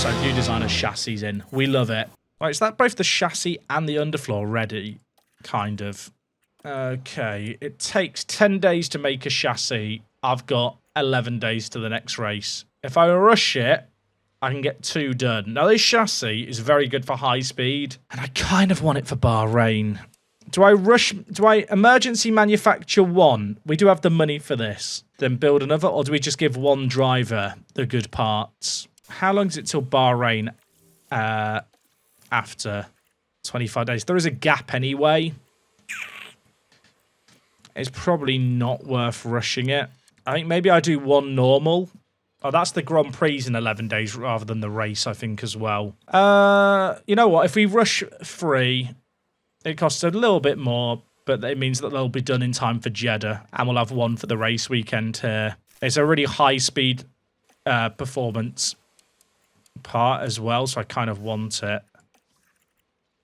Also, new designer chassis in. We love it. Right, is that both the chassis and the underfloor ready? Kind of. Okay, it takes 10 days to make a chassis. I've got 11 days to the next race. If I rush it, I can get 2 done. Now, this chassis is very good for high speed, and I kind of want it for Bahrain. Do I emergency manufacture 1? We do have the money for this. Then build another, or do we just give 1 driver the good parts? How long is it till Bahrain after 25 days? There is a gap anyway. It's probably not worth rushing it. I think maybe I do 1 normal. Oh, that's the Grand Prix in 11 days rather than the race, I think, as well. You know what? If we rush 3, it costs a little bit more, but it means that they'll be done in time for Jeddah, and we'll have 1 for the race weekend here. It's a really high-speed performance part as well, so I kind of want it.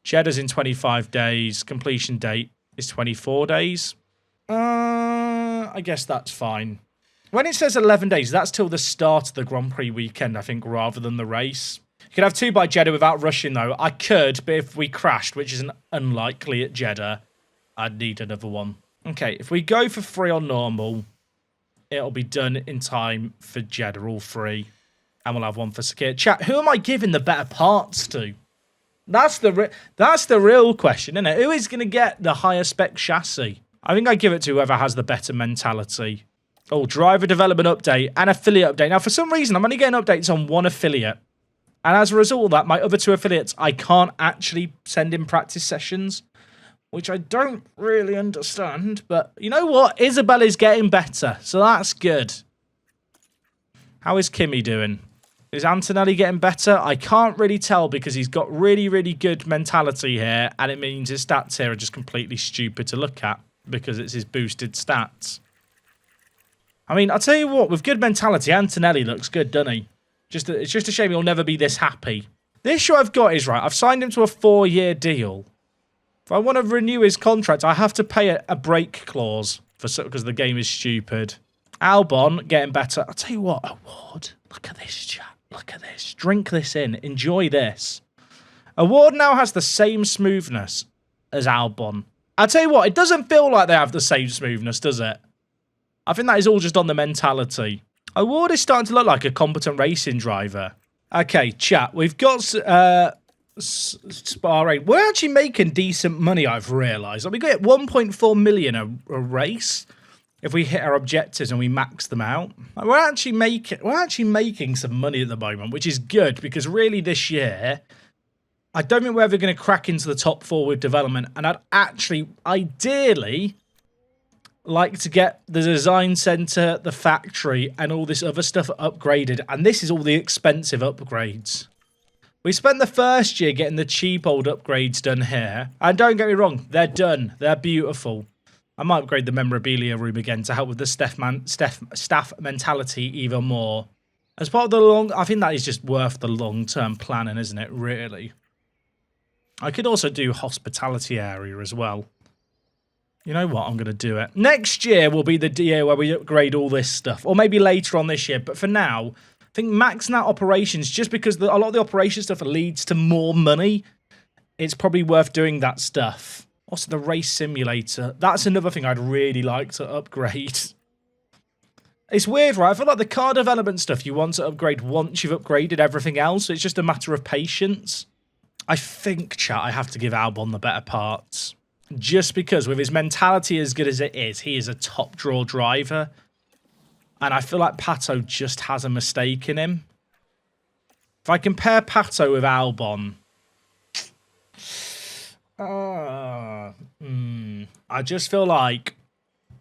Jeddah's in 25 days. Completion date is 24 days. I guess that's fine. When it says 11 days, that's till the start of the Grand Prix weekend, I think, rather than the race. You could have 2 by Jeddah without rushing, though. I could, but if we crashed, which is unlikely at Jeddah, I'd need another 1. Okay, if we go for 3 on normal, it'll be done in time for Jeddah, all 3. And we'll have 1 for Sakir. Chat, who am I giving the better parts to? That's the real question, isn't it? Who is going to get the higher spec chassis? I think I give it to whoever has the better mentality. Oh, driver development update and affiliate update. Now, for some reason, I'm only getting updates on 1 affiliate. And as a result of that, my other 2 affiliates, I can't actually send in practice sessions, which I don't really understand. But you know what? Isabel is getting better, so that's good. How is Kimmy doing? Is Antonelli getting better? I can't really tell because he's got really, really good mentality here, and it means his stats here are just completely stupid to look at because it's his boosted stats. I mean, I'll tell you what, with good mentality, Antonelli looks good, doesn't he? It's just a shame he'll never be this happy. The issue I've got is, right, I've signed him to a 4-year deal. If I want to renew his contract, I have to pay a break clause because the game is stupid. Albon, getting better. I'll tell you what, Award, look at this, chat. Look at this. Drink this in. Enjoy this. Award now has the same smoothness as Albon. I'll tell you what, it doesn't feel like they have the same smoothness, does it? I think that is all just on the mentality. Award is starting to look like a competent racing driver. Okay, chat. We've got Bahrain. We're actually making decent money, I've realised. Like, we get 1.4 million a race if we hit our objectives and we max them out. Like, we're actually making some money at the moment, which is good because really this year, I don't think we're ever going to crack into the top 4 with development. And I'd actually, ideally, like to get the design center, the factory, and all this other stuff upgraded. And this is all the expensive upgrades. We spent the first year getting the cheap old upgrades done here. And don't get me wrong, they're done. They're beautiful. I might upgrade the memorabilia room again to help with the staff mentality even more. As part of the I think that is just worth the long-term planning, isn't it, really? I could also do hospitality area as well. You know what? I'm going to do it. Next year will be the year where we upgrade all this stuff. Or maybe later on this year. But for now, I think maxing out operations, just because a lot of the operation stuff leads to more money, it's probably worth doing that stuff. Also, the race simulator. That's another thing I'd really like to upgrade. It's weird, right? I feel like the car development stuff you want to upgrade once you've upgraded everything else. It's just a matter of patience. I think, chat, I have to give Albon the better parts. Just because with his mentality as good as it is, he is a top draw driver. And I feel like Pato just has a mistake in him. If I compare Pato with Albon, I just feel like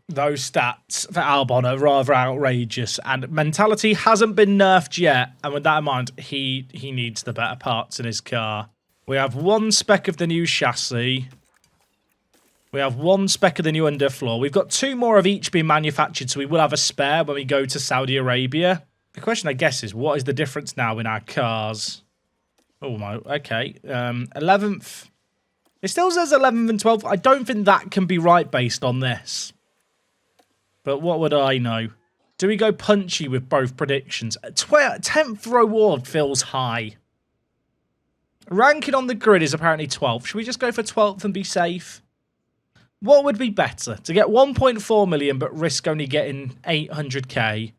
those stats for Albon are rather outrageous. And mentality hasn't been nerfed yet. And with that in mind, he needs the better parts in his car. We have 1 spec of the new chassis. We have 1 spec of the new underfloor. We've got 2 more of each being manufactured, so we will have a spare when we go to Saudi Arabia. The question, I guess, is what is the difference now in our cars? Oh, my. Okay. 11th. It still says 11th and 12th. I don't think that can be right based on this. But what would I know? Do we go punchy with both predictions? 10th reward feels high. Ranking on the grid is apparently 12th. Should we just go for 12th and be safe? What would be better? To get 1.4 million but risk only getting 800k?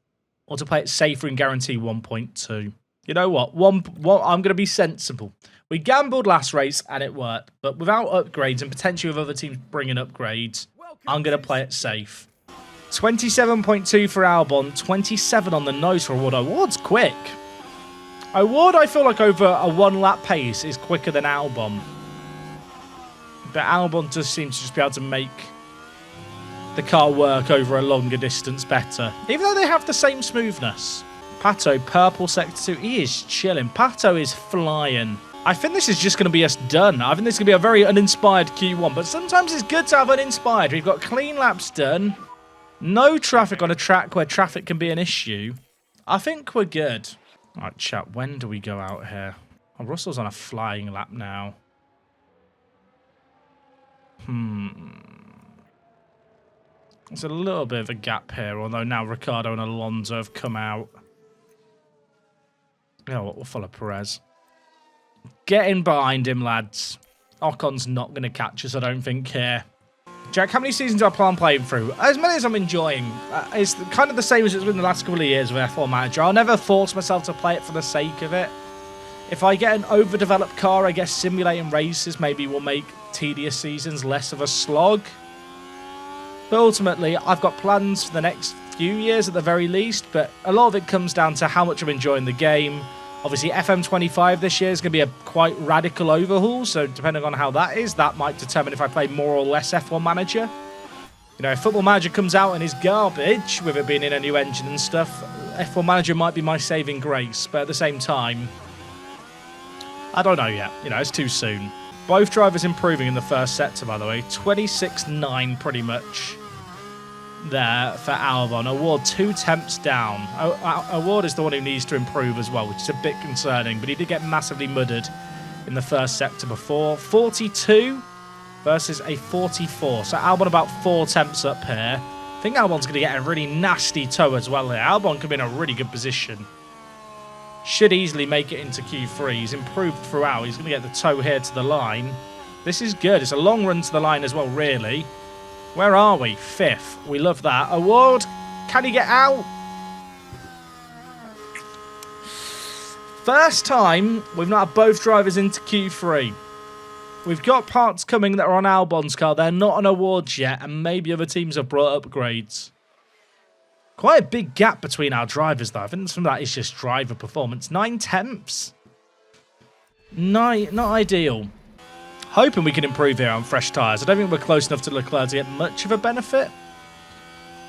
Or to play it safer and guarantee 1.2? You know what? I'm going to be sensible. We gambled last race and it worked. But without upgrades and potentially with other teams bringing upgrades, I'm going to play it safe. 27.2 for Albon. 27 on the nose for Award. Award's quick. Award, I feel like over a 1 lap pace is quicker than Albon. But Albon does seem to just be able to make the car work over a longer distance better. Even though they have the same smoothness. Pato, purple sector 2. He is chilling. Pato is flying. I think this is just going to be us done. I think this is going to be a very uninspired Q1. But sometimes it's good to have uninspired. We've got clean laps done. No traffic on a track where traffic can be an issue. I think we're good. Right, chat, when do we go out here? Oh, Russell's on a flying lap now. There's a little bit of a gap here, although now Ricciardo and Alonso have come out. You know what, we'll follow Perez. Get in behind him, lads. Ocon's not going to catch us, I don't think, here. Jack, how many seasons do I plan playing through? As many as I'm enjoying. It's kind of the same as it's been the last couple of years with F1 Manager. I'll never force myself to play it for the sake of it. If I get an overdeveloped car, I guess simulating races maybe will make tedious seasons less of a slog. But ultimately, I've got plans for the next few years at the very least, but a lot of it comes down to how much I'm enjoying the game. Obviously, FM25 this year is going to be a quite radical overhaul, so depending on how that is, that might determine if I play more or less F1 Manager. You know, if Football Manager comes out and is garbage, with it being in a new engine and stuff, F1 Manager might be my saving grace, but at the same time, I don't know yet. You know, it's too soon. Both drivers improving in the first sector, by the way. 26.9 pretty much there for Albon. Award 2 temps down. Award is the one who needs to improve as well, which is a bit concerning, but he did get massively muddered in the first sector before. 42 versus a 44. So Albon about 4 temps up here. I think Albon's going to get a really nasty tow as well here. Albon could be in a really good position. Should easily make it into Q3. He's improved throughout. He's going to get the tow here to the line. This is good. It's a long run to the line as well, really. Where are we? 5th. We love that. Award. Can he get out? First time we've not had both drivers into Q3. We've got parts coming that are on Albon's car. They're not on Awards yet, and maybe other teams have brought upgrades. Quite a big gap between our drivers, though. I think some of that is just driver performance. 9 tenths. Not ideal. Hoping we can improve here on fresh tyres. I don't think we're close enough to Leclerc to get much of a benefit.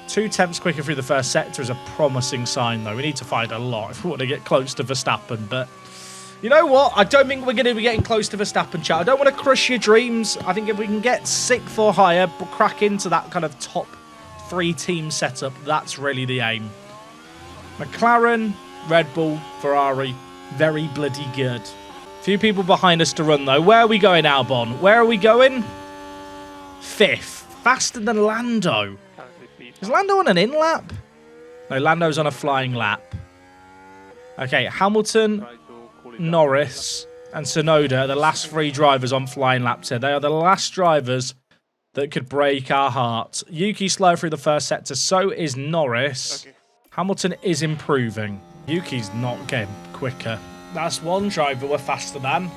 2 tenths quicker through the first sector is a promising sign, though. We need to fight a lot if we want to get close to Verstappen. But you know what? I don't think we're going to be getting close to Verstappen, chat. I don't want to crush your dreams. I think if we can get 6th or higher, crack into that kind of top 3 team setup, that's really the aim. McLaren, Red Bull, Ferrari, very bloody good. Few people behind us to run, though. Where are we going, Albon? Where are we going? 5th. Faster than Lando. Is Lando on an in-lap? No, Lando's on a flying lap. Okay, Hamilton, Norris, and Tsunoda are the last 3 drivers on flying laps here. They are the last drivers that could break our hearts. Yuki's slow through the first sector, so is Norris. Okay. Hamilton is improving. Yuki's not getting quicker. That's one driver we're faster than.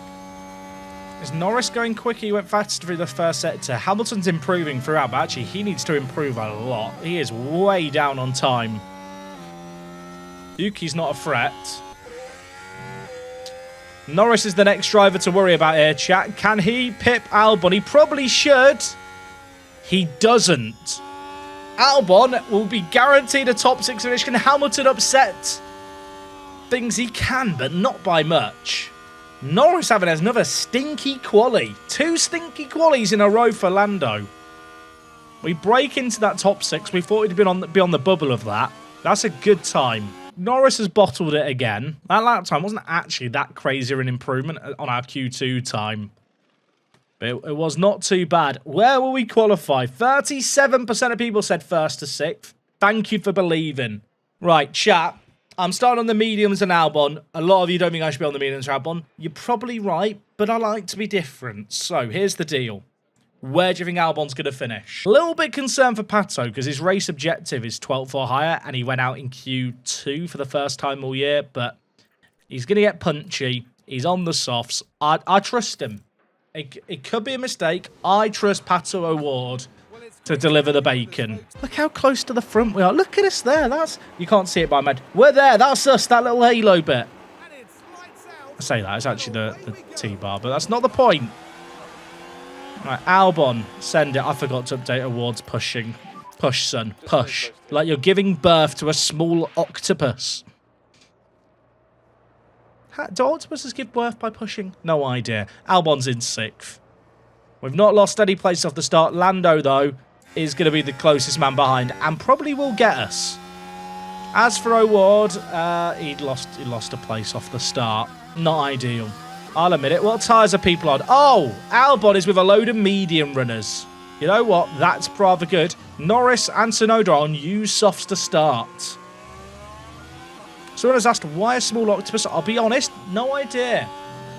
Is Norris going quicker? He went faster through the first sector. Hamilton's improving throughout, but actually he needs to improve a lot. He is way down on time. Yuki's not a threat. Norris is the next driver to worry about here, chat. Can he pip Albon? He probably should. He doesn't. Albon will be guaranteed a top 6 finish. Can Hamilton upset things? He can, but not by much. Norris having another stinky quali. 2 stinky qualies in a row for Lando. We break into that top 6. We thought he'd be on the bubble of that. That's a good time. Norris has bottled it again. That lap time wasn't actually that crazy of an improvement on our Q2 time. It was not too bad. Where will we qualify? 37% of people said 1st to 6th. Thank you for believing. Right, chat. I'm starting on the mediums and Albon. A lot of you don't think I should be on the mediums or Albon. You're probably right, but I like to be different. So here's the deal. Where do you think Albon's going to finish? A little bit concerned for Pato because his race objective is 12th or higher, and he went out in Q2 for the first time all year, but he's going to get punchy. He's on the softs. I trust him. It could be a mistake. I trust Pato O'Ward to deliver the bacon. Look how close to the front we are. Look at us there. You can't see it by my head. We're there. That's us, that little halo bit. I say that. It's actually the T-bar, but that's not the point. Right, Albon, send it. I forgot to update awards pushing. Push, son. Push. Like you're giving birth to a small octopus. Do octopuses give birth by pushing? No idea. Albon's in 6th. We've not lost any place off the start. Lando, though, is going to be the closest man behind and probably will get us. As for O'Ward, he lost a place off the start. Not ideal. I'll admit it. What tyres are people on? Oh, Albon is with a load of medium runners. You know what? That's rather good. Norris and Tsunoda on used softs to start. Someone has asked, why a small octopus? I'll be honest, no idea.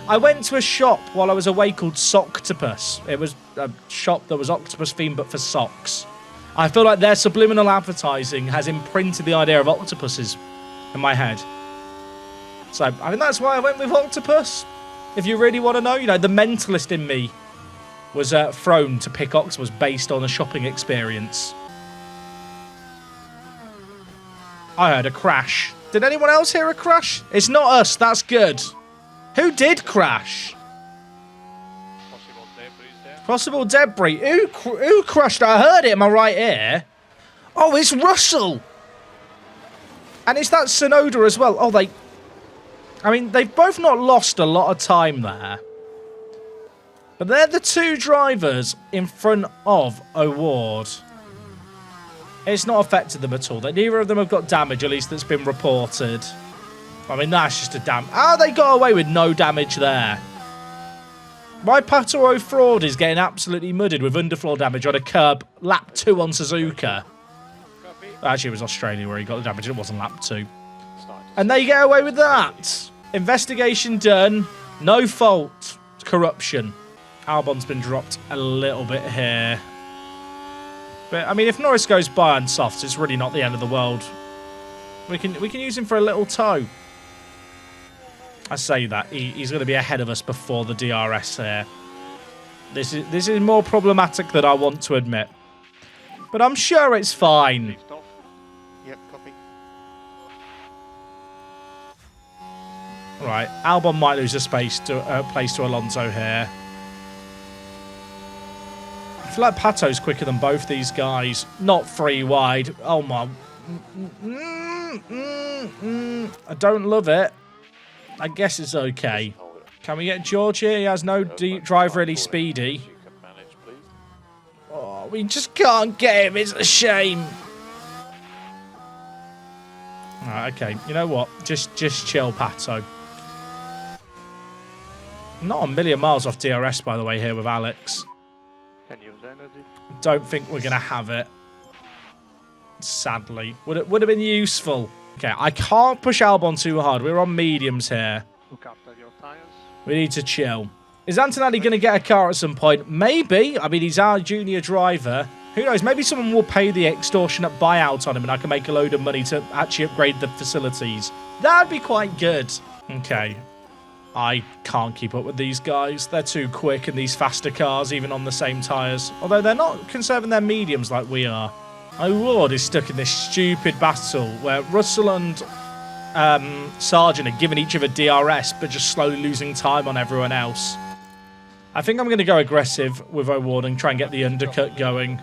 I went to a shop while I was away called Socktopus. It was a shop that was octopus themed, but for socks. I feel like their subliminal advertising has imprinted the idea of octopuses in my head. So, I mean, that's why I went with octopus. If you really want to know, you know, the mentalist in me was thrown to pick octopus based on a shopping experience. I heard a crash. Did anyone else hear a crash? It's not us. That's good. Who did crash? Possible debris. Who crashed? I heard it in my right ear. Oh, it's Russell. And it's that Tsunoda as well. Oh, I mean, they've both not lost a lot of time there. But they're the two drivers in front of O'Ward. It's not affected them at all. Neither of them have got damage, at least that's been reported. I mean, that's just a damn... Oh, they got away with no damage there. My Pato O'Fraud is getting absolutely mudded with underfloor damage on a curb. Lap 2 on Suzuka. Actually, it was Australia where he got the damage. It wasn't lap 2. And they get away with that. Investigation done. No fault. Corruption. Albon's been dropped a little bit here. But, I mean, if Norris goes by on softs, it's really not the end of the world. We can use him for a little tow. I say that. He's going to be ahead of us before the DRS here. This is more problematic than I want to admit. But I'm sure it's fine. Yep, copy. Right, Albon might lose a place to Alonso here. I feel like Pato's quicker than both these guys. Not 3 wide. Oh my... I don't love it. I guess it's okay. Can we get George here? He has no drive really speedy. Oh, we just can't get him. It's a shame. Alright, okay. You know what? Just chill, Pato. Not a million miles off DRS, by the way, here with Alex. Don't think we're going to have it. Sadly. Would have been useful. Okay, I can't push Albon too hard. We're on mediums here. Look after your tires. We need to chill. Is Antonelli going to get a car at some point? Maybe. I mean, he's our junior driver. Who knows? Maybe someone will pay the extortionate buyout on him and I can make a load of money to actually upgrade the facilities. That'd be quite good. Okay. I can't keep up with these guys. They're too quick in these faster cars, even on the same tyres. Although they're not conserving their mediums like we are. O'Ward is stuck in this stupid battle where Russell and Sargent are giving each other DRS, but just slowly losing time on everyone else. I think I'm going to go aggressive with O'Ward and try and get the undercut going.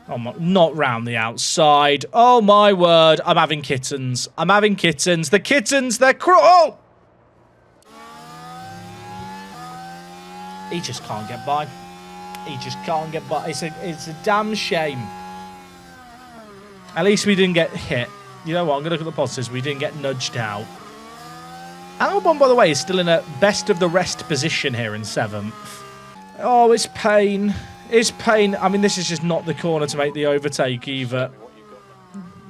Oh my, not round the outside. Oh my word. I'm having kittens. I'm having kittens. The kittens, they're cruel. He just can't get by. He just can't get by. It's a damn shame. At least we didn't get hit. You know what? I'm going to look at the positives. We didn't get nudged out. Albon, by the way, is still in a best of the rest position here in 7th. Oh, it's pain. It's pain. I mean, this is just not the corner to make the overtake either.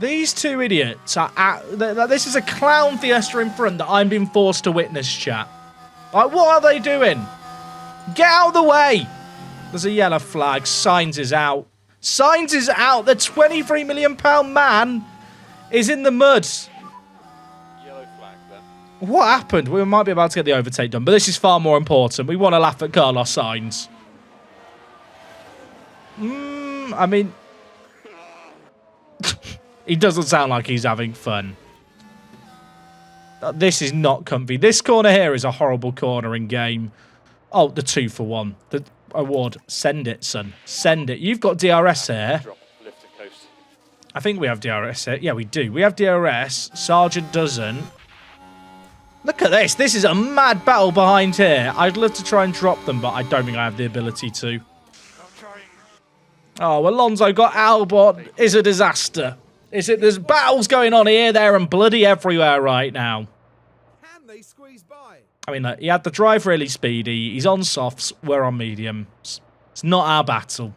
These two idiots are this is a clown fiesta in front that I'm being forced to witness, chat. Like, what are they doing? Get out of the way! There's a yellow flag. Signs is out. Signs is out. The £23 million man is in the mud. Yellow flag then. What happened? We might be about to get the overtake done, but this is far more important. We want to laugh at Carlos Sainz. I mean... he doesn't sound like he's having fun. This is not comfy. This corner here is a horrible corner in game. Oh, the 2 for 1. The award. Send it, son. Send it. You've got DRS here. Drop, lift and coast. I think we have DRS here. Yeah, we do. We have DRS. Sargent doesn't. Look at this. This is a mad battle behind here. I'd love to try and drop them, but I don't think I have the ability to. I'm trying. Oh, Alonso got Albon. Is a disaster. There's battles going on here, there, and bloody everywhere right now. Can they squeeze by? I mean, look, he had the drive really speedy. He's on softs. We're on mediums. It's not our battle.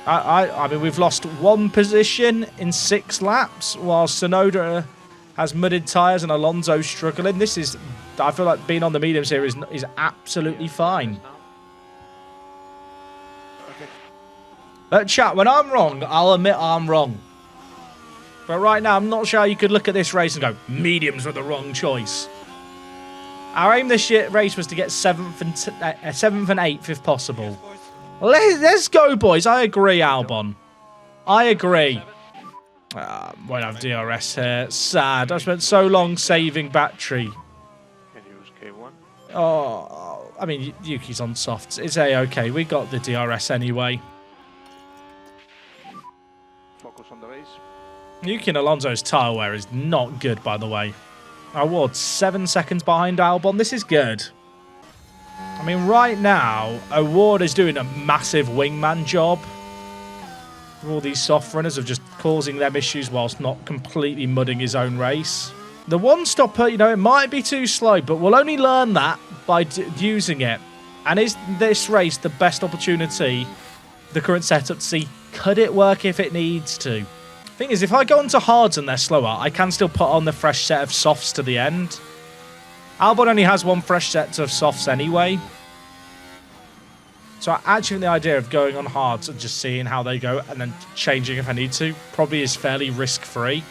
I mean, we've lost 1 position in 6 laps, while Sonoda has mudded tyres and Alonso's struggling. This is, I feel like being on the mediums here is absolutely fine. Okay. Chat, when I'm wrong, I'll admit I'm wrong. But right now, I'm not sure how you could look at this race and go, mediums were the wrong choice. Our aim this race was to get 7th and 8th if possible. Let's go, boys. I agree, Albon. I agree. Won't have DRS here. Sad. I spent so long saving battery. Can use K1. Oh, I mean, Yuki's on softs. It's A-okay. We got the DRS anyway. Focus on the race. Yuki and Alonso's tyre wear is not good, by the way. Award 7 seconds behind Albon. This is good. I mean, right now, Award is doing a massive wingman job. All these soft runners of just causing them issues whilst not completely mudding his own race. The one-stopper, you know, it might be too slow, but we'll only learn that by using it. And is this race the best opportunity, the current setup, to see, could it work if it needs to? Thing is, if I go onto hards and they're slower, I can still put on the fresh set of softs to the end. Albon only has 1 fresh set of softs anyway. So I actually think the idea of going on hards and just seeing how they go and then changing if I need to probably is fairly risk-free.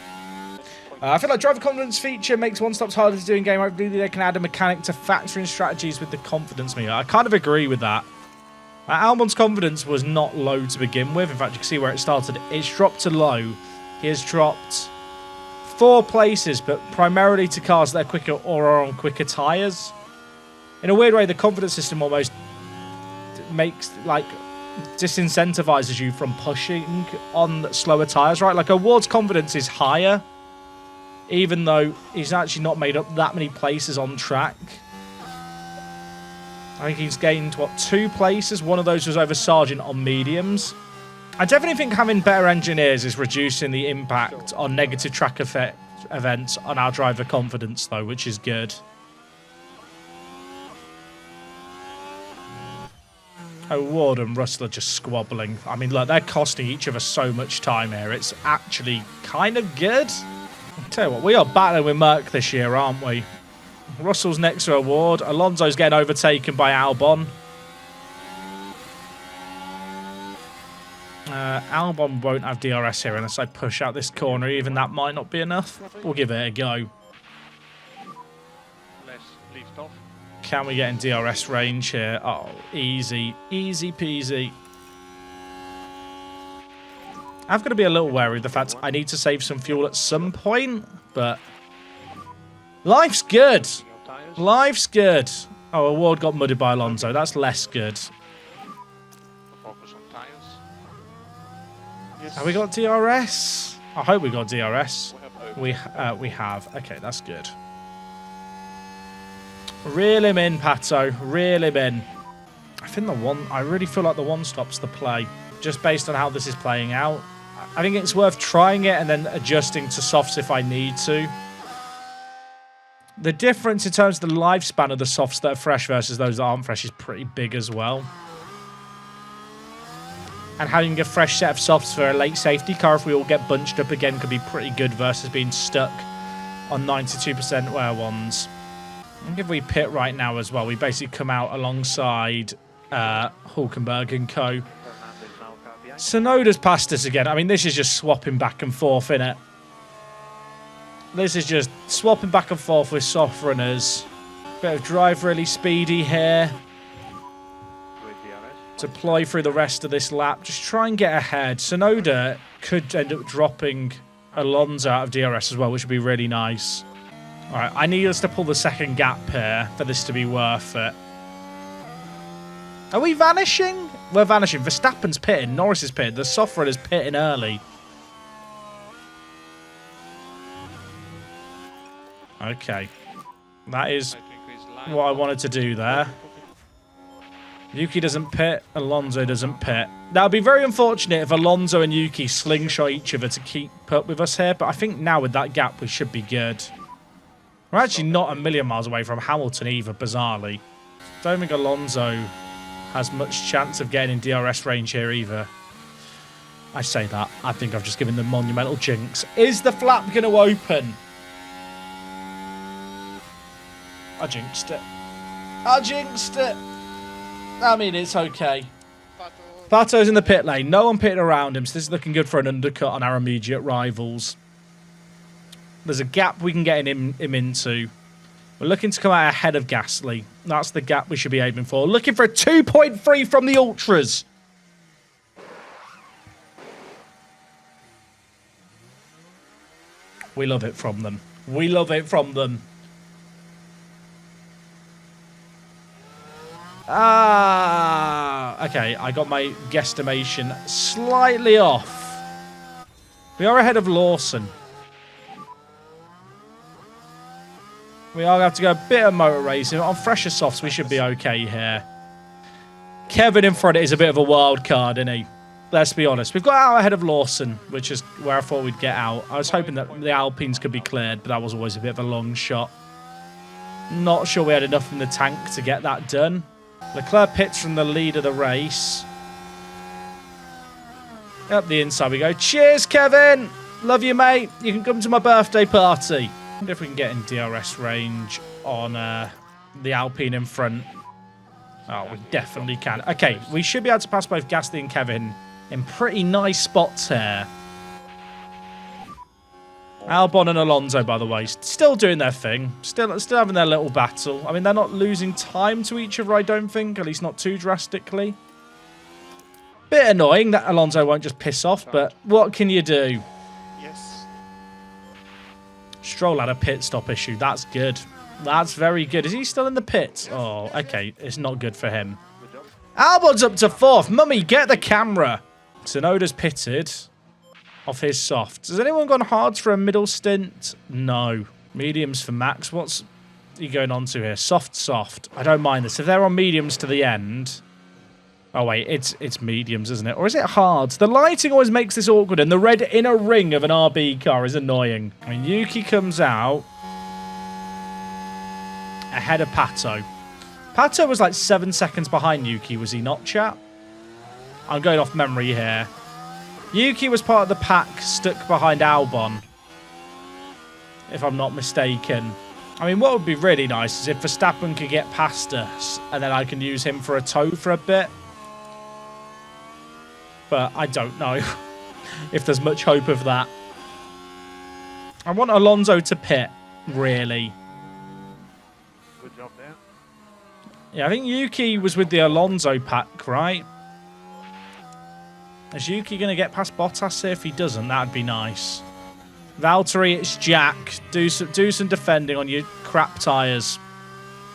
I feel like driver confidence feature makes one-stops harder to do in game. Hopefully they can add a mechanic to factoring strategies with the confidence meter. I kind of agree with that. Albon's confidence was not low to begin with. In fact, you can see where it started. It's dropped to low. He has dropped 4 places, but primarily to cars that are quicker or are on quicker tyres. In a weird way, the confidence system almost makes, like, disincentivizes you from pushing on slower tyres, right? Like, Award's confidence is higher, even though he's actually not made up that many places on track. I think he's gained, what, 2 places? One of those was over Sargent on mediums. I definitely think having better engineers is reducing the impact on negative track events on our driver confidence, though, which is good. Oh, Ward and Russell are just squabbling. I mean, look, they're costing each other so much time here. It's actually kind of good. I'll tell you what, we are battling with Merc this year, aren't we? Russell's next to Award. Alonso's getting overtaken by Albon. Albon won't have DRS here unless I push out this corner. Even that might not be enough. We'll give it a go. Let's lift off. Can we get in DRS range here? Oh, easy. Easy peasy. I've got to be a little wary of the fact I need to save some fuel at some point, but life's good. Life's good. Oh, Award got mudded by Alonso. That's less good. Focus on tires. Yes. Have we got DRS? I hope we got DRS. We have We have. Okay, that's good. Reel him in, Pato. Reel him in. I really feel like the one stop's the play, just based on how this is playing out. I think it's worth trying it and then adjusting to softs if I need to. The difference in terms of the lifespan of the softs that are fresh versus those that aren't fresh is pretty big as well. And having a fresh set of softs for a late safety car, if we all get bunched up again, could be pretty good versus being stuck on 92% wear ones. I think if we pit right now as well, we basically come out alongside Hulkenberg and co. Sonoda's passed us again. I mean, this is just swapping back and forth, innit? This is just swapping back and forth with soft runners. Bit of drive really speedy here. Deploy through the rest of this lap. Just try and get ahead. Sonoda could end up dropping Alonso out of DRS as well, which would be really nice. All right, I need us to pull the second gap here for this to be worth it. Are we vanishing? We're vanishing. Verstappen's pitting. Norris is pitting. The soft runner's pitting early. Okay. That is what I wanted to do there. Yuki doesn't pit, Alonso doesn't pit. That would be very unfortunate if Alonso and Yuki slingshot each other to keep up with us here, but I think now with that gap we should be good. We're actually not a million miles away from Hamilton either, bizarrely. Don't think Alonso has much chance of getting in DRS range here either. I say that. I think I've just given the monumental jinx. Is the flap going to open? I jinxed it. I jinxed it. I mean, it's okay. Pato's in the pit lane. No one pitting around him, so this is looking good for an undercut on our immediate rivals. There's a gap we can get him into. We're looking to come out ahead of Gasly. That's the gap we should be aiming for. Looking for a 2.3 from the Ultras. We love it from them. We love it from them. Okay, I got my guesstimation slightly off. We are ahead of Lawson. We are going to have to go a bit of motor racing. On fresher softs, we should be okay here. Kevin in front is a bit of a wild card, isn't he? Let's be honest. We've got out ahead of Lawson, which is where I thought we'd get out. I was hoping that the Alpines could be cleared, but that was always a bit of a long shot. Not sure we had enough in the tank to get that done. Leclerc pits from the lead of the race. Up the inside we go. Cheers, Kevin. Love you, mate. You can come to my birthday party. I wonder if we can get in DRS range on the Alpine in front. Oh, we definitely can. Okay, we should be able to pass both Gasly and Kevin in pretty nice spots here. Albon and Alonso, by the way, still doing their thing. Still having their little battle. I mean, they're not losing time to each other, I don't think. At least not too drastically. Bit annoying that Alonso won't just piss off, but what can you do? Yes. Stroll had a pit stop issue. That's good. That's very good. Is he still in the pits? Oh, okay. It's not good for him. Albon's up to fourth. Mummy, get the camera. Tsunoda's pitted off his softs. Has anyone gone hards for a middle stint? No. Mediums for Max. What's he going on to here? Soft, soft. I don't mind this. If they're on mediums to the end... Oh, wait. It's mediums, isn't it? Or is it hards? The lighting always makes this awkward, and the red inner ring of an RB car is annoying. I mean, Yuki comes out ahead of Pato. Pato was like 7 seconds behind Yuki, was he not, chat? I'm going off memory here. Yuki was part of the pack stuck behind Albon, if I'm not mistaken. I mean, what would be really nice is if Verstappen could get past us, and then I can use him for a tow for a bit. But I don't know if there's much hope of that. I want Alonso to pit, really. Good job there. Yeah, I think Yuki was with the Alonso pack, right? Is Yuki going to get past Bottas here? If he doesn't, that'd be nice. Valtteri, it's Jack. Do some defending on your crap tyres.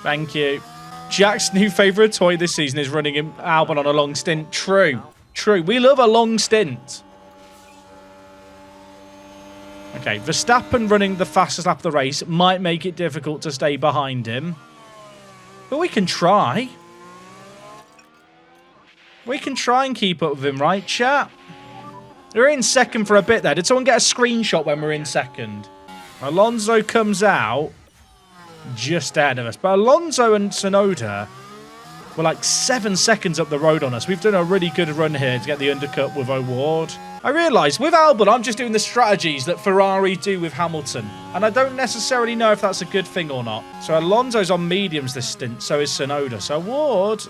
Thank you. Jack's new favourite toy this season is running him Albon on a long stint. True. True. We love a long stint. Okay, Verstappen running the fastest lap of the race might make it difficult to stay behind him. But we can try. We can try and keep up with him, right, chat? We're in second for a bit there. Did someone get a screenshot when we're in second? Alonso comes out just ahead of us. But Alonso and Tsunoda We're like 7 seconds up the road on us. We've done a really good run here to get the undercut with O'Ward. I realise with Albon, I'm just doing the strategies that Ferrari do with Hamilton. And I don't necessarily know if that's a good thing or not. So Alonso's on mediums this stint, so is Tsunoda. So Ward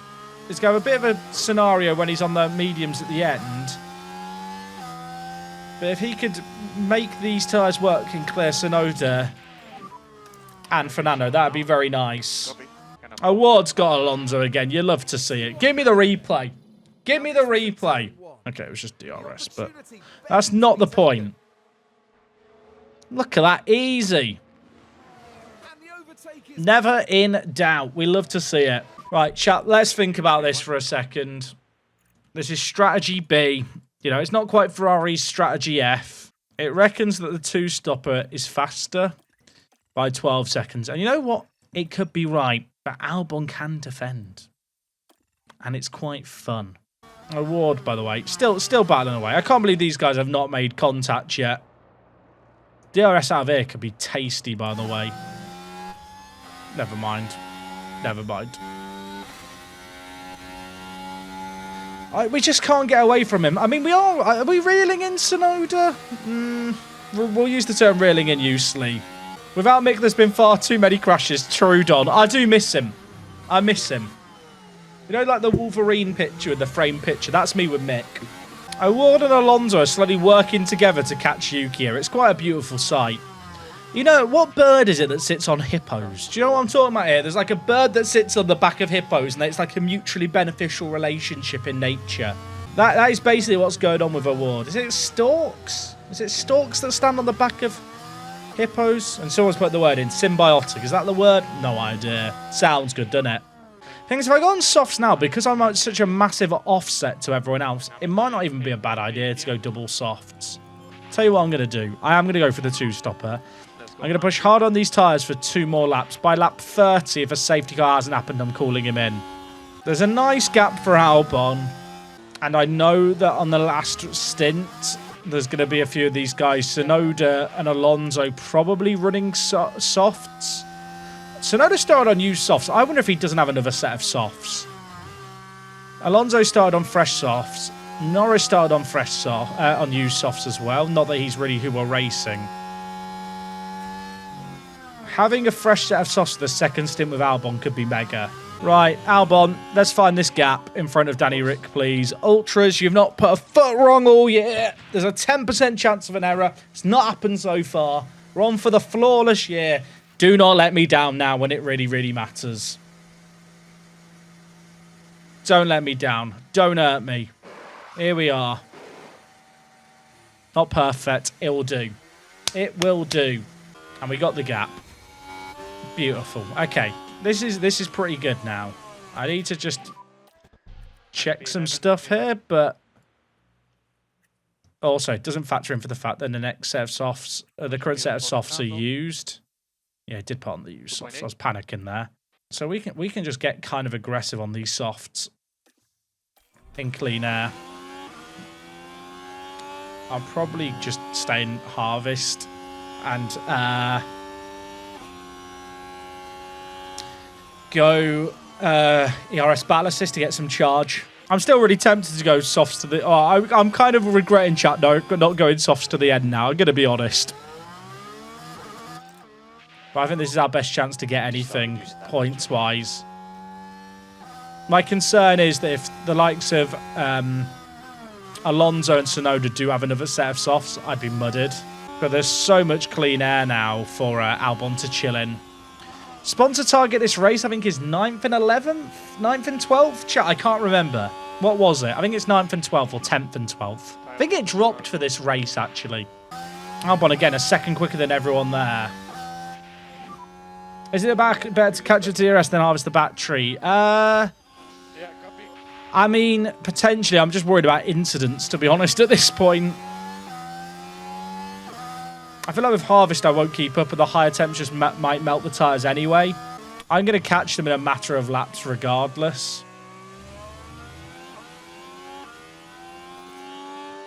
is going to have a bit of a scenario when he's on the mediums at the end. But if he could make these tyres work and clear Tsunoda and Fernando, that would be very nice. Ward's got Alonso again. You love to see it. Give me the replay. Give me the replay. Okay, it was just DRS, but that's not the point. Look at that. Easy. Never in doubt. We love to see it. Right, chat, let's think about this for a second. This is strategy B. You know, it's not quite Ferrari's strategy F. It reckons that the two-stopper is faster by 12 seconds. And you know what? It could be right, but Albon can defend. And it's quite fun. Award, by the way. Still battling away. I can't believe these guys have not made contact yet. DRS out of here could be tasty, by the way. Never mind. Never mind. We just can't get away from him. I mean, are we reeling in Tsunoda? We'll use the term reeling in loosely. Without Mick, there's been far too many crashes. True, Don. I do miss him. I miss him. You know, like the Wolverine picture and the frame picture? That's me with Mick. O'Ward and Alonso are slowly working together to catch Yuki here. It's quite a beautiful sight. You know, what bird is it that sits on hippos? Do you know what I'm talking about here? There's like a bird that sits on the back of hippos, and it's like a mutually beneficial relationship in nature. That is basically what's going on with O'Ward. Is it storks? Is it storks that stand on the back of hippos? And someone's put the word in. Symbiotic. Is that the word? No idea. Sounds good, doesn't it? Thing is, if I go on softs now, because I'm at such a massive offset to everyone else, it might not even be a bad idea to go double softs. Tell you what I'm going to do. I am going to go for the two-stopper. I'm going to push hard on these tyres for 2 more laps. By lap 30, if a safety car hasn't happened, I'm calling him in. There's a nice gap for Albon. And I know that on the last stint, there's going to be a few of these guys. Tsunoda and Alonso probably running softs. Tsunoda started on used softs. I wonder if he doesn't have another set of softs. Alonso started on fresh softs. Norris started on on used softs as well. Not that he's really who we're racing. Having a fresh set of softs for the second stint with Albon could be mega. Right, Albon, let's find this gap in front of Danny Rick, please. Ultras, you've not put a foot wrong all year. There's a 10% chance of an error. It's not happened so far. We're on for the flawless year. Do not let me down now when it really, really matters. Don't let me down. Don't hurt me. Here we are. Not perfect. It will do. It will do. And we got the gap. Beautiful. Okay. This is pretty good now. I need to just check some stuff here, but also it doesn't factor in for the fact that the next set of softs, the current set of softs are used. Yeah, it did put on the used softs. I was panicking there. So we can just get kind of aggressive on these softs in clean air. I'll probably just stay in harvest and go ERS Battle Assist to get some charge. I'm still really tempted to go softs to the... Oh, I'm kind of regretting, chat, not going softs to the end now. I'm going to be honest. But I think this is our best chance to get anything points-wise. My concern is that if the likes of Alonso and Tsunoda do have another set of softs, I'd be mudded. But there's so much clean air now for Albon to chill in. Sponsor target this race, I think, is 9th and 11th? 9th and 12th? Chat, I can't remember. What was it? I think it's 9th and 12th or 10th and 12th. I think it dropped for this race, actually. Albon, again, a second quicker than everyone there. Is it better to catch a DRS than harvest the battery? I mean, potentially. I'm just worried about incidents, to be honest, at this point. I feel like with harvest, I won't keep up, but the higher temperatures might melt the tyres anyway. I'm going to catch them in a matter of laps regardless.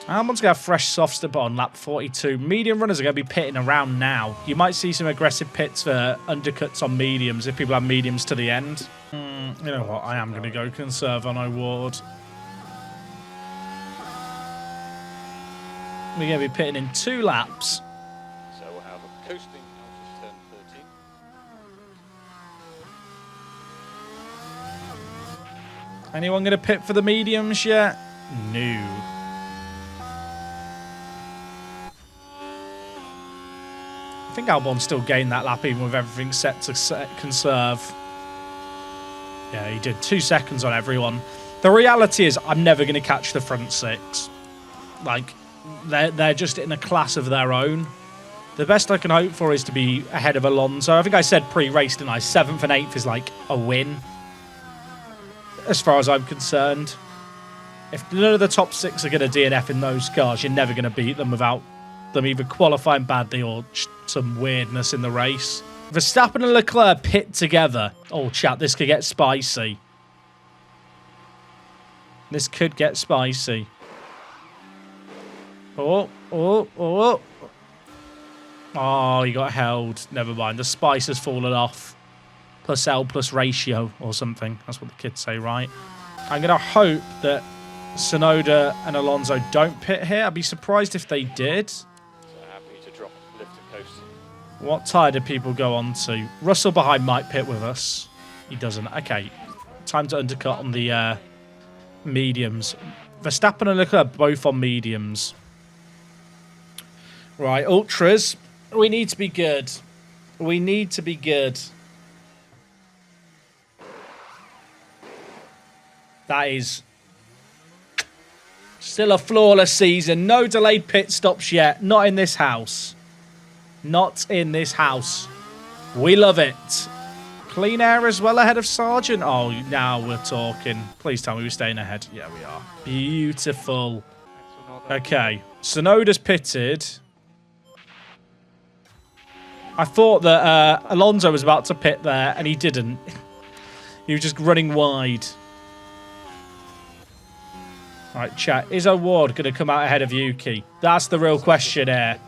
Albon's going to have fresh softs to put on lap 42. Medium runners are going to be pitting around now. You might see some aggressive pits for undercuts on mediums if people have mediums to the end. You know what? I am going to go conserve on O'Ward. We're going to be pitting in 2 laps. So we'll have a coasting out of turn 13. Anyone going to pit for the mediums yet? No. I think Albon still gained that lap even with everything set to conserve. Yeah, he did 2 seconds on everyone. The reality is I'm never going to catch the front 6. Like, they're just in a class of their own. The best I can hope for is to be ahead of Alonso. I think I said pre-race, didn't I? 7th and 8th is like a win. As far as I'm concerned. If none of the top 6 are going to DNF in those cars, you're never going to beat them without them either qualifying badly or some weirdness in the race. Verstappen and Leclerc pit together. Oh, chat, this could get spicy. This could get spicy. Oh. Oh, he got held. Never mind. The spice has fallen off. Plus L plus ratio or something. That's what the kids say, right? I'm going to hope that Tsunoda and Alonso don't pit here. I'd be surprised if they did. So happy to drop lift and coast. What tyre did people go on to? Russell behind might pit with us. He doesn't. Okay. Time to undercut on the mediums. Verstappen and Leclerc both on mediums. Right, ultras. We need to be good. We need to be good. That is still a flawless season. No delayed pit stops yet. Not in this house. Not in this house. We love it. Clean air as well ahead of Sargent. Oh, now we're talking. Please tell me we're staying ahead. Yeah, we are. Beautiful. Okay. Tsunoda's pitted. I thought that Alonso was about to pit there, and he didn't. He was just running wide. All right, chat. Is O'Ward going to come out ahead of Yuki? That's the real question here.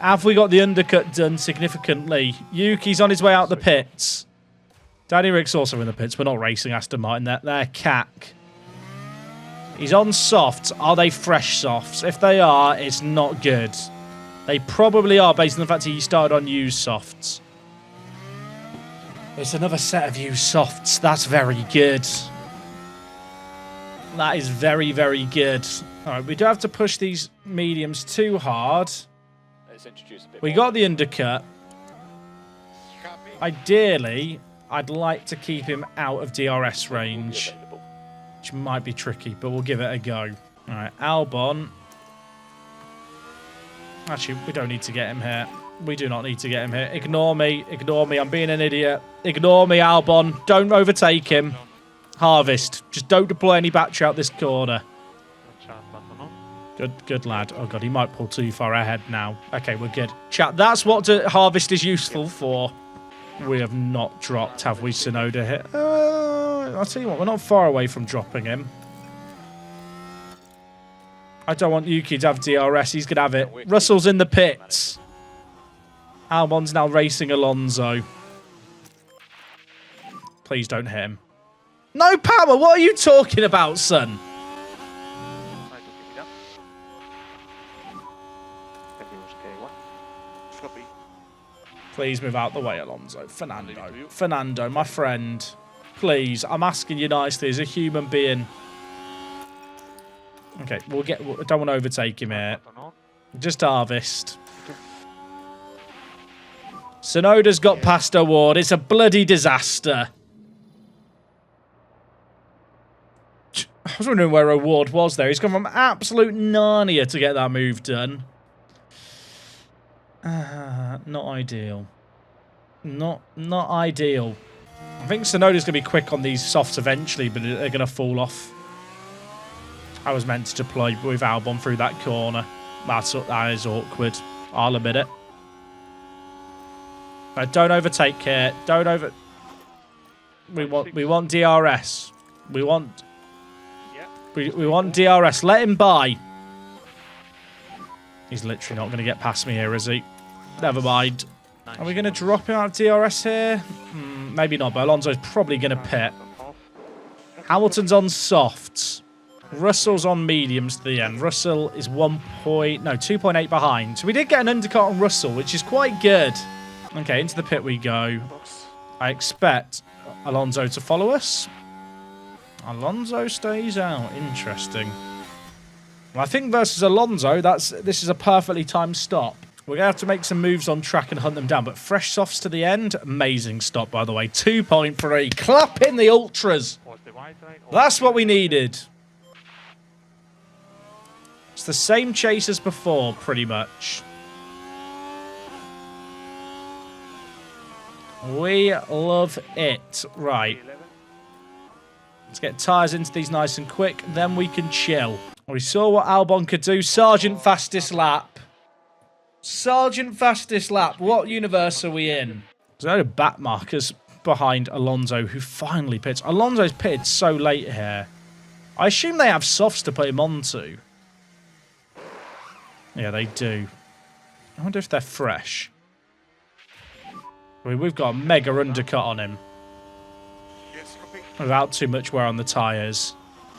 Have we got the undercut done significantly? Yuki's on his way out the pits. Danny Rick's also in the pits. We're not racing Aston Martin. They're CAC. He's on softs. Are they fresh softs? If they are, it's not good. They probably are, based on the fact that he started on used softs. It's another set of used softs. That's very good. That is very, very good. All right, we don't have to push these mediums too hard. Let's introduce a bit We more. got the undercut. Ideally, I'd like to keep him out of DRS range, Available. which might be tricky, but we'll give it a go. All right, Albon. Actually, we don't need to get him here. We do not need to get him here. Ignore me. Ignore me. I'm being an idiot. Ignore me, Albon. Don't overtake him. Harvest. Just don't deploy any battery out this corner. Good lad. Oh, God, he might pull too far ahead now. Okay, we're good. Chat, that's what Harvest is useful for. We have not dropped, have we, Tsunoda here? I'll tell you what, we're not far away from dropping him. I don't want Yuki to have DRS. He's going to have it. Russell's in the pits. Albon's now racing Alonso. Please don't hit him. No power. What are you talking about, son? Please move out the way, Alonso. Fernando, my friend. Please, I'm asking you nicely as a human being. Okay, I don't want to overtake him here. Just Harvest. Tsunoda's got past O'Ward. It's a bloody disaster. I was wondering where O'Ward was there. He's gone from absolute Narnia to get that move done. Not ideal. Not ideal. I think Tsunoda's going to be quick on these softs eventually, but they're going to fall off. I was meant to deploy with Albon through that corner. That is awkward. I'll admit it. Don't overtake here. Don't over. We want DRS. We want DRS. Let him by. He's literally not going to get past me here, is he? Never mind. Are we going to drop him out of DRS here? Maybe not, but Alonso's probably going to pit. Off. Hamilton's on softs. Russell's on mediums to the end. Russell is 2.8 behind. So we did get an undercut on Russell, which is quite good. Okay, into the pit we go. Box. I expect Alonso to follow us. Alonso stays out. Interesting. Well, I think versus Alonso, this is a perfectly timed stop. We're going to have to make some moves on track and hunt them down. But fresh softs to the end. Amazing stop, by the way. 2.3. Clap in the ultras. Was the white line or That's what we needed. It's the same chase as before, pretty much. We love it. Right. 11? Let's get tyres into these nice and quick. Then we can chill. We saw what Albon could do. Sergeant fastest lap. Sergeant fastest lap. What universe are we in? There's a load of back markers behind Alonso, who finally pits. Alonso's pitted so late here. I assume they have softs to put him onto. Yeah, they do. I wonder if they're fresh. I mean, we've got a mega undercut on him. Yes, copy. Without too much wear on the tyres.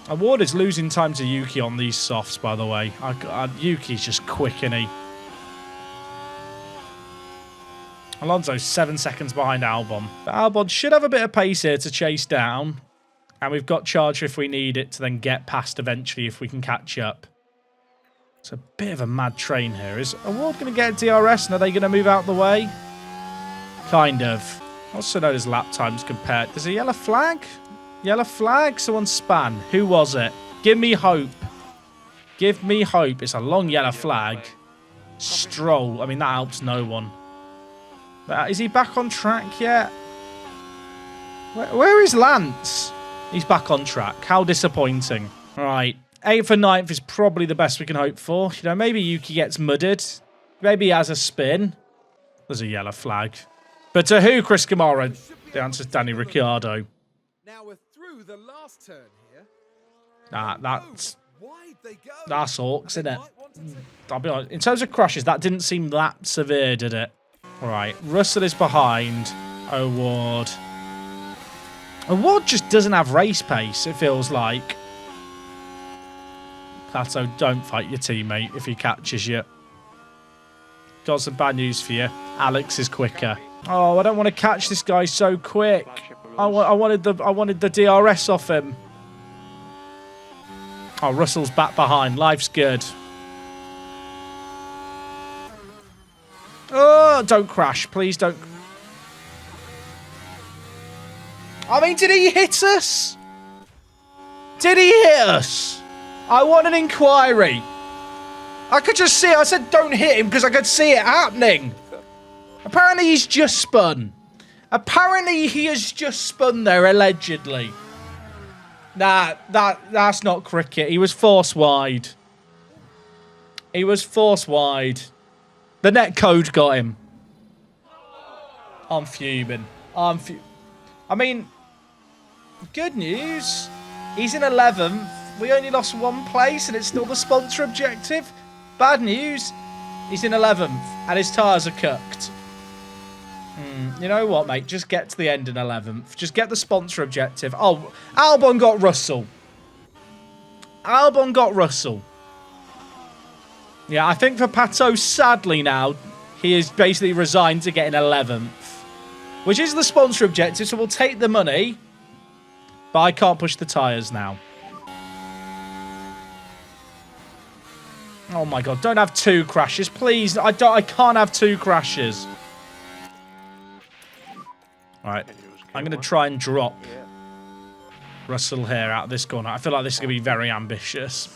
Award is losing time to Yuki on these softs, by the way. Yuki's just quick, isn't he? Alonso's 7 seconds behind Albon. But Albon should have a bit of pace here to chase down. And we've got charge if we need it to then get past eventually if we can catch up. It's a bit of a mad train here. Is Award going to get a DRS and are they going to move out the way? Kind of. Also known as lap times compared. There's a yellow flag? Yellow flag? Someone span. Who was it? Give me hope. Give me hope. It's a long yellow flag. Stroll. I mean, that helps no one. Is he back on track yet? Where is Lance? He's back on track. How disappointing. Right. 8th and 9th is probably the best we can hope for. You know, maybe Yuki gets mudded. Maybe he has a spin. There's a yellow flag. But to who, Chris Kamara? The answer's Danny Ricciardo. Now we're through the last turn here. That's Wide they go. Hawks, isn't it? Might want to take I'll be honest. In terms of crashes, that didn't seem that severe, did it? All right. Russell is behind. Award. Award just doesn't have race pace, it feels like. Plato, don't fight your teammate if he catches you. Got some bad news for you. Alex is quicker. Oh, I don't want to catch this guy so quick. I wanted the DRS off him. Oh, Russell's back behind. Life's good. Oh, don't crash. Please don't. I mean, did he hit us? Did he hit us? I want an inquiry. I could just see it. I said don't hit him because I could see it happening. Apparently he's just spun. Apparently he has just spun there, allegedly. Nah, that's not cricket. He was force wide. He was force wide. The net code got him. I'm fuming. I mean, good news. He's in 11th. We only lost 1 place and it's still the sponsor objective. Bad news. He's in 11th and his tyres are cooked. You know what, mate? Just get to the end in 11th. Just get the sponsor objective. Oh, Albon got Russell. Albon got Russell. Yeah, I think for Pato, sadly now, he is basically resigned to getting 11th. Which is the sponsor objective, so we'll take the money. But I can't push the tyres now. Oh my god, don't have 2 crashes, please. I can't have 2 crashes. Alright, I'm going to try and drop Russell here out of this corner. I feel like this is going to be very ambitious.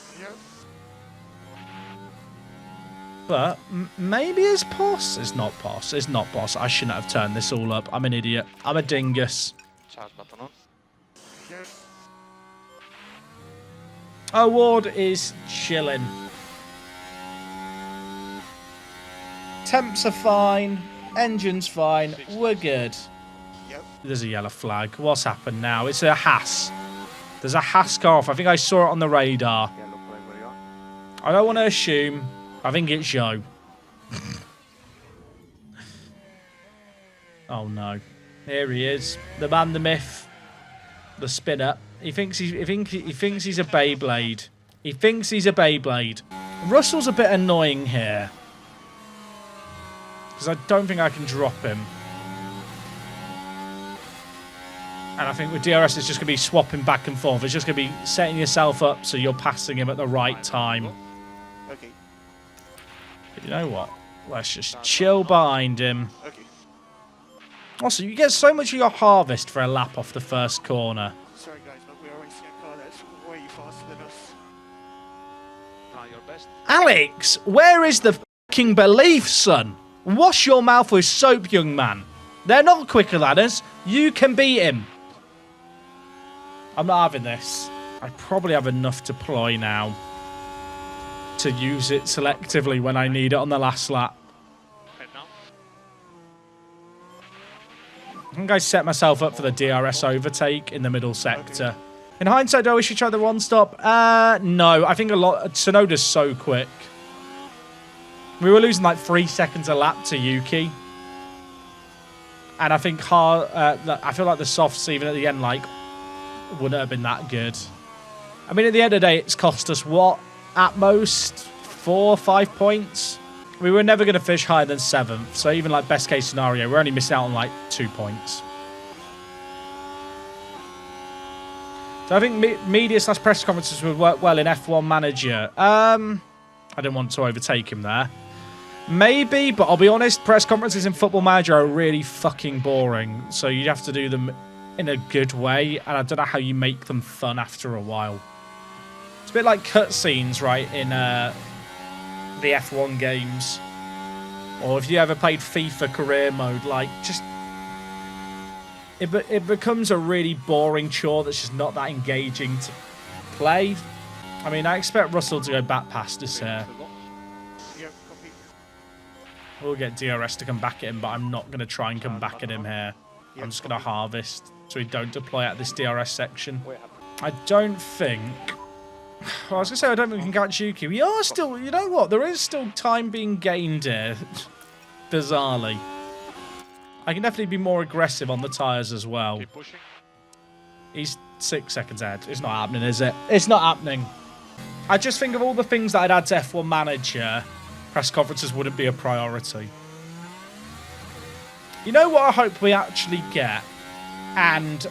But maybe it's POS. It's not POS. It's not POS. I shouldn't have turned this all up. I'm an idiot. I'm a dingus. Award is chilling. Temps are fine. Engine's fine. We're good. There's a yellow flag. What's happened now? It's a Haas. There's a Haas car off. I think I saw it on the radar. I don't want to assume. I think it's Joe. Oh, no. Here he is, the man, the myth, the spinner. He thinks he's a Beyblade. He thinks he's a Beyblade. Russell's a bit annoying here because I don't think I can drop him. And I think with DRS, it's just going to be swapping back and forth. It's just going to be setting yourself up so you're passing him at the right time. Okay. But you know what? Let's just chill behind him. Okay. Also, you get so much of your harvest for a lap off the first corner. Sorry guys, but we are racing a car that's way faster than us. Try your best. Alex, where is the fucking belief, son? Wash your mouth with soap, young man. They're not quicker than us. You can beat him. I'm not having this. I probably have enough to ploy now to use it selectively when I need it on the last lap. Head now. I think I set myself up for the DRS overtake in the middle sector. In hindsight, do I wish you tried the one stop? No. I think Tsunoda's so quick. We were losing like 3 seconds a lap to Yuki. And I think I feel like the softs, even at the end, like, wouldn't have been that good. I mean, at the end of the day, it's cost us, what? At most 4 or 5 points? We were never going to finish higher than 7th. So even, like, best case scenario, we're only missing out on, like, 2 points. So I think media/press conferences would work well in F1 Manager. I didn't want to overtake him there. Maybe, but I'll be honest, press conferences in Football Manager are really fucking boring. So you have to do them in a good way, and I don't know how you make them fun after a while. It's a bit like cutscenes, right, in the F1 games. Or if you ever played FIFA career mode, like, just... It becomes a really boring chore that's just not that engaging to play. I mean, I expect Russell to go back past us here. Yeah, copy. We'll get DRS to come back at him, but I'm not going to try and come back at him here. I'm just going to harvest so we don't deploy at this DRS section. I don't think... Well, I was going to say I don't think we can catch Yuki. We are still... You know what? There is still time being gained here. Bizarrely. I can definitely be more aggressive on the tyres as well. Keep pushing. He's 6 seconds ahead. It's not happening, is it? It's not happening. I just think of all the things that I'd add to F1 Manager, press conferences wouldn't be a priority. You know what I hope we actually get? And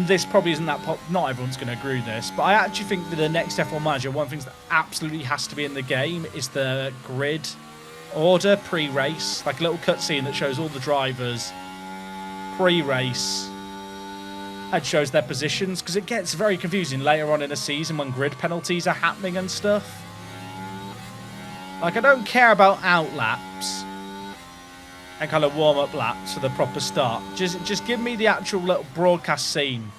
this probably isn't that not everyone's going to agree with this, but I actually think that the next F1 Manager, one of the things that absolutely has to be in the game is the grid order pre-race. Like a little cutscene that shows all the drivers pre-race and shows their positions, because it gets very confusing later on in a season when grid penalties are happening and stuff. Like, I don't care about out laps and kind of warm-up laps for the proper start. Just give me the actual little broadcast scene.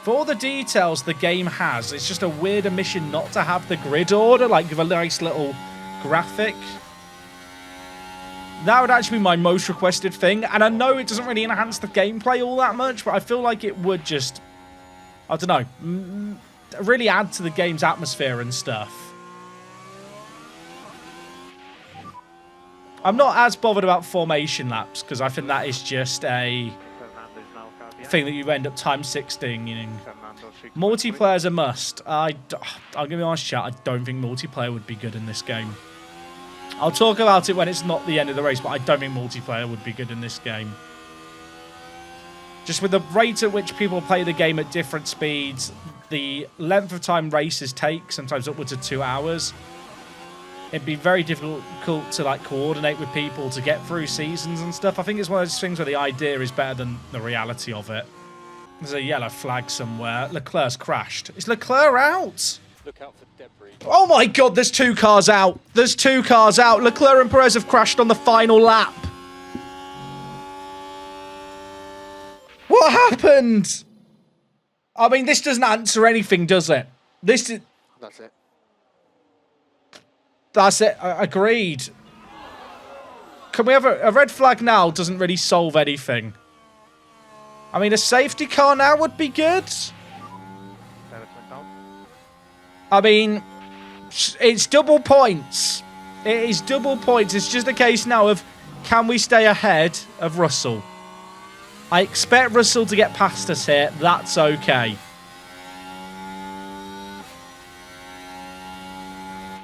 For all the details the game has, it's just a weird omission not to have the grid order, like give a nice little graphic. That would actually be my most requested thing. And I know it doesn't really enhance the gameplay all that much, but I feel like it would just, I don't know, really add to the game's atmosphere and stuff. I'm not as bothered about formation laps, because I think that is just a thing that you end up time 16. Multiplayer is a must. I'll give you an honest chat, I don't think multiplayer would be good in this game. I'll talk about it when it's not the end of the race, but I don't think multiplayer would be good in this game. Just with the rate at which people play the game at different speeds, the length of time races take, sometimes upwards of 2 hours, it'd be very difficult to like coordinate with people to get through seasons and stuff. I think it's one of those things where the idea is better than the reality of it. There's a yellow flag somewhere. Leclerc's crashed. Is Leclerc out? Look out for debris. Oh my god, there's 2 cars out. There's 2 cars out. Leclerc and Perez have crashed on the final lap. What happened? I mean, this doesn't answer anything, does it? This is... That's it. That's it. Agreed. Can we have a red flag now? Doesn't really solve anything. I mean, a safety car now would be good. I mean, it's double points. It is double points. It's just a case now of, can we stay ahead of Russell? I expect Russell to get past us here. That's okay.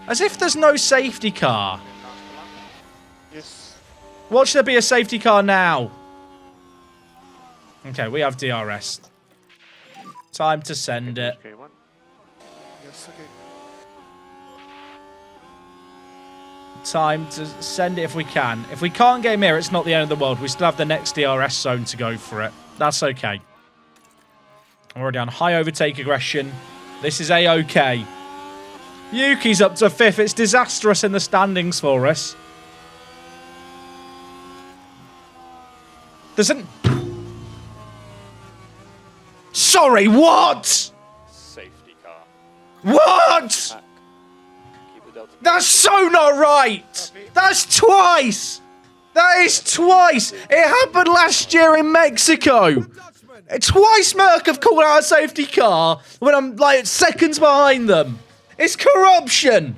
As if there's no safety car. Yes. Watch there be a safety car now. Okay, we have DRS. Time to send it. Okay, one. Yes, okay. Time to send it if we can. If we can't get him here, it's not the end of the world. We still have the next DRS zone to go for it. That's okay. I'm already on high overtake aggression. This is A-okay. Yuki's up to 5th. It's disastrous in the standings for us. There's an... Sorry, what? Safety car. What? Back. Keep it out. That's so not right. That's twice. That is twice. It happened last year in Mexico. Twice Merc have called out a safety car when I'm like seconds behind them. It's corruption.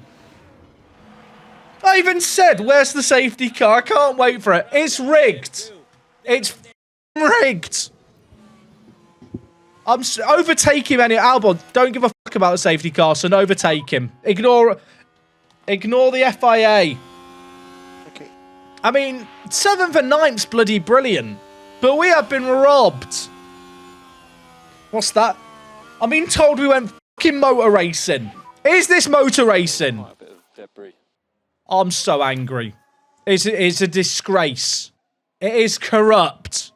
I even said, where's the safety car? I can't wait for it. It's rigged. It's rigged. I'm overtake him anyway. Albon, don't give a fuck about the safety car, so overtake him. Ignore the FIA. Okay. I mean, 7th and 9th's bloody brilliant, but we have been robbed. What's that? I'm being told we went fucking motor racing. Is this motor racing? Quite a bit of debris. I'm so angry. It's a disgrace. It is corrupt.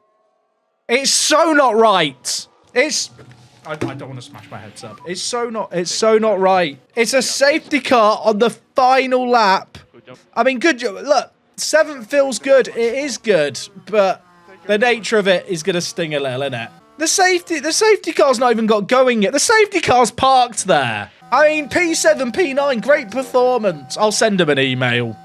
It's so not right. I don't want to smash my heads up. It's so not right. It's a safety car on the final lap. Good job. I mean, good job. Look, 7th feels good. It is good, but the nature of it is going to sting a little, isn't it? The safety car's not even got going yet. The safety car's parked there. I mean, P7, P9, great performance. I'll send him an email.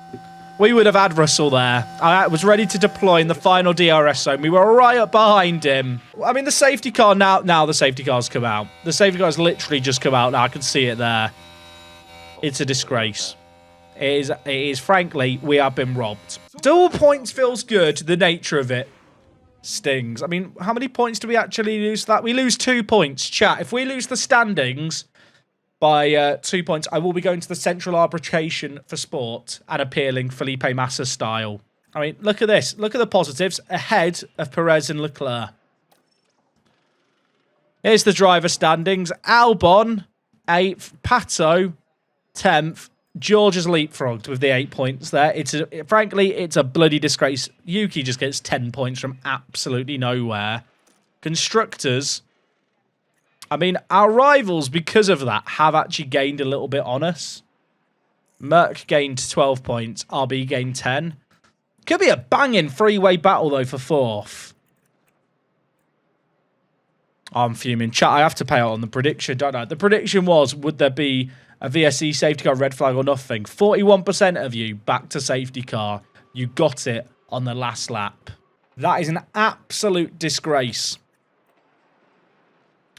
We would have had Russell there. I was ready to deploy in the final DRS zone. We were right up behind him. I mean, the safety car now the safety car's come out. The safety car's literally just come out now. I can see it there. It's a disgrace. It is frankly, we have been robbed. Double points feels good. The nature of it stings. I mean, how many points do we actually lose that? We lose 2 points. Chat, if we lose the standings by 2 points, I will be going to the Central Arbitration for Sport and appealing Felipe Massa style. I mean, look at this. Look at the positives. Ahead of Perez and Leclerc. Here's the driver standings. Albon, 8th. Pato, 10th. George has leapfrogged with the 8 points there. Frankly, it's a bloody disgrace. Yuki just gets 10 points from absolutely nowhere. Constructors... I mean, our rivals, because of that, have actually gained a little bit on us. Merc gained 12 points. RB gained 10. Could be a banging three-way battle, though, for 4th. I'm fuming. Chat, I have to pay out on the prediction, don't I? The prediction was, would there be a VSC safety car, red flag or nothing? 41% of you back to safety car. You got it on the last lap. That is an absolute disgrace.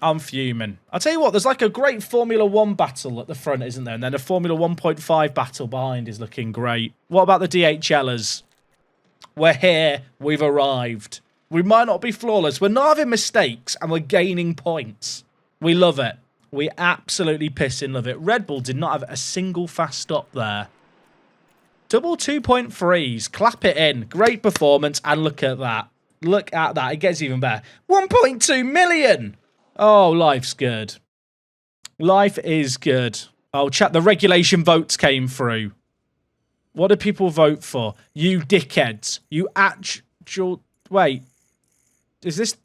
I'm fuming. I'll tell you what, there's like a great Formula 1 battle at the front, isn't there? And then a Formula 1.5 battle behind is looking great. What about the DHLers? We're here. We've arrived. We might not be flawless. We're not having mistakes, and we're gaining points. We love it. We absolutely pissing love it. Red Bull did not have a single fast stop there. Double 2.3s. Clap it in. Great performance, and look at that. Look at that. It gets even better. 1.2 million! Oh, life's good. Life is good. Oh, chat, the regulation votes came through. What do people vote for? You dickheads. You actual... Wait. Is this...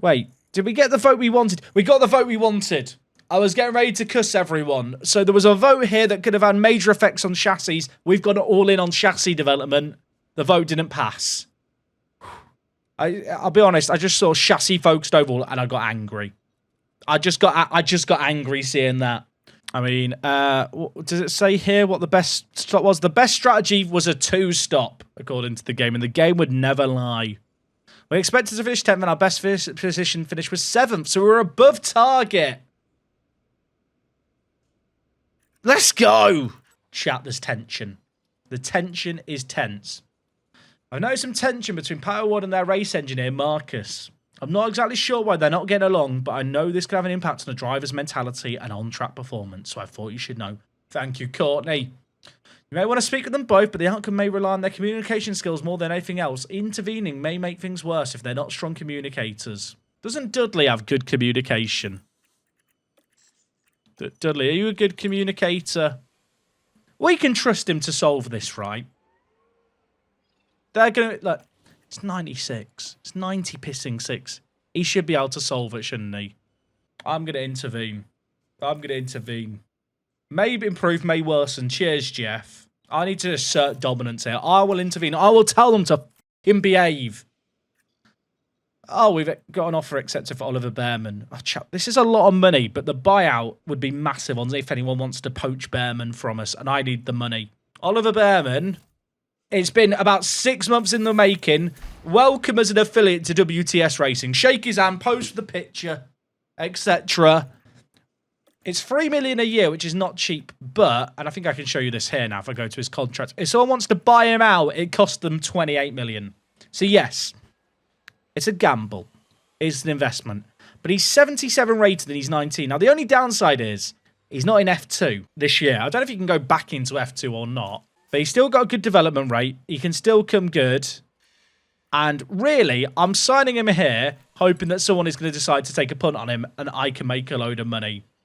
Wait. Did we get the vote we wanted? We got the vote we wanted. I was getting ready to cuss everyone. So there was a vote here that could have had major effects on chassis. We've got it all in on chassis development. The vote didn't pass. I'll be honest, I just saw chassis focused overall and I got angry. I just got angry seeing that. I mean, does it say here what the best stop was? The best strategy was a 2-stop, according to the game, and the game would never lie. We expected to finish 10th, and our best position finish was 7th, so we were above target. Let's go! Chat, there's tension. The tension is tense. I've noticed some tension between Power One and their race engineer, Marcus. I'm not exactly sure why they're not getting along, but I know this could have an impact on the driver's mentality and on-track performance, so I thought you should know. Thank you, Courtney. You may want to speak with them both, but the outcome may rely on their communication skills more than anything else. Intervening may make things worse if they're not strong communicators. Doesn't Dudley have good communication? Dudley, are you a good communicator? We can trust him to solve this, right? They're going to... Look, it's 96. It's 90 pissing 6. He should be able to solve it, shouldn't he? I'm going to intervene. I'm going to intervene. May improve, may worsen. Cheers, Jeff. I need to assert dominance here. I will intervene. I will tell them to f***ing behave. Oh, we've got an offer accepted for Oliver Bearman. Oh, chap, this is a lot of money, but the buyout would be massive on if anyone wants to poach Bearman from us, and I need the money. Oliver Bearman, it's been about 6 months in the making. Welcome as an affiliate to WTS Racing. Shake his hand, pose for the picture, etc. It's $3 million a year, which is not cheap, but, and I think I can show you this here now if I go to his contract. If someone wants to buy him out, it costs them $28 million. So yes, it's a gamble. It's an investment. But he's 77 rated and he's 19. Now, the only downside is he's not in F2 this year. I don't know if he can go back into F2 or not, but he's still got a good development rate. He can still come good. And really, I'm signing him here, hoping that someone is going to decide to take a punt on him and I can make a load of money.